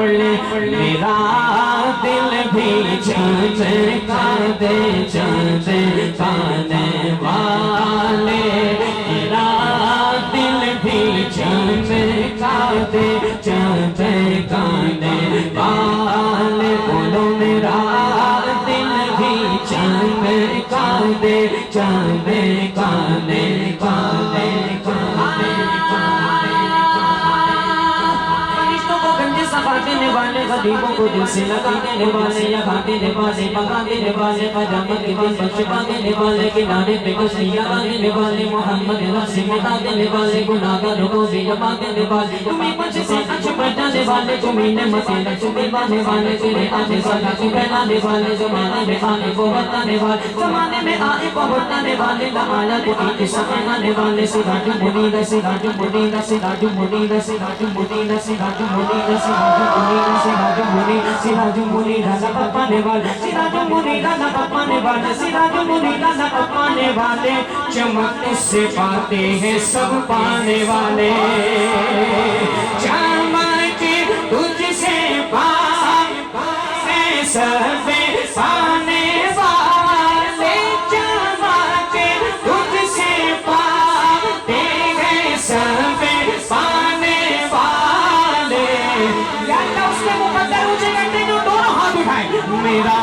پڑھ لیں میرا دل بھی چمکانے والے میرا دل بھی چمکانے والے بولو میرا دل بھی چمکانے والے غریبوں کو دل سے لگا دینے والے یہاں دینے والے بگا دینے والے قیامت کے دن پر چھپا دینے والے کنارے پہ کشتی لگا دینے والے محمد نفس مٹا دینے والے گناہگاروں کو بھی جما دینے والے تمہیں کچھ سے اچھ بچانے والے تمہیں نعمتیں رکھ دلوانے والے تیرے آنے والا کو پہنانے والے زمانے میں آنے کو بتانے والے زمانے میں آئے کو بتانے والے لمایا تو ایک سکھانے والے سراج منیر سراج منیر سراج منیر سراج منیر سراج منیر سراج منیر سراج منیر نہ پانے والے سراج منیر نہ پانے والے سراج منیر نہ پانے والے چمک سے پاتے ہیں سب پانے والے چمک تجھ سے پاتے سب پانے والے چمک تجھ سے پاتے ہیں سب پانے والے یا اللہ اس کے مقدر اونچے کرتے جو دونوں ہاتھ اٹھائیں میرا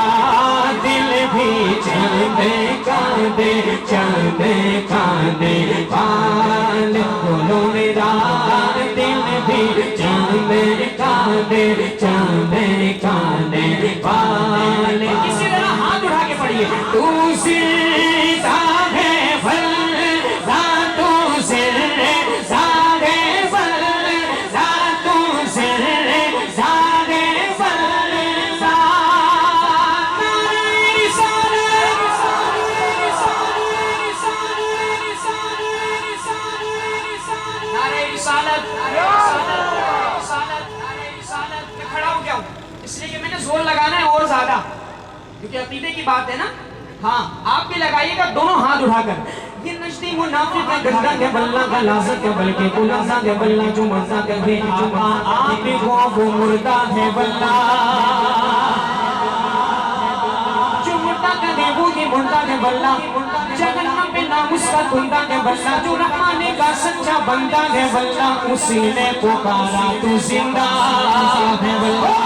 دل بھی چمکانے والے بولو میرا دل بھی چمکانے والے کسی طرح ہاتھ اٹھا کے پڑھیے تو زندہ ہے فلدا تو زندہ ہے فلدا تو زندہ ہے فلدا اس لیے کہ میں نے زور لگانا ہے اور زیادہ کیونکہ عقیدے کی بات ہے نا ہاں آپ بھی لگائیے گا دونوں ہاتھ اٹھا کر یہ نشتی منافق ہے گردہ کے بلّہ کا لازت ہے بلکہ کلازہ کے بلّہ جو مزہ کے بھی آپ کو وہ مردہ ہے بلّہ جو مردہ کا دے وہ یہ مردہ ہے بلّہ جہنم پہ ناموس کا دھندہ ہے بلّہ جو رحمانے کا سچا بندہ ہے بلّہ اسی نے پکارا تو زندہ ہے بلّہ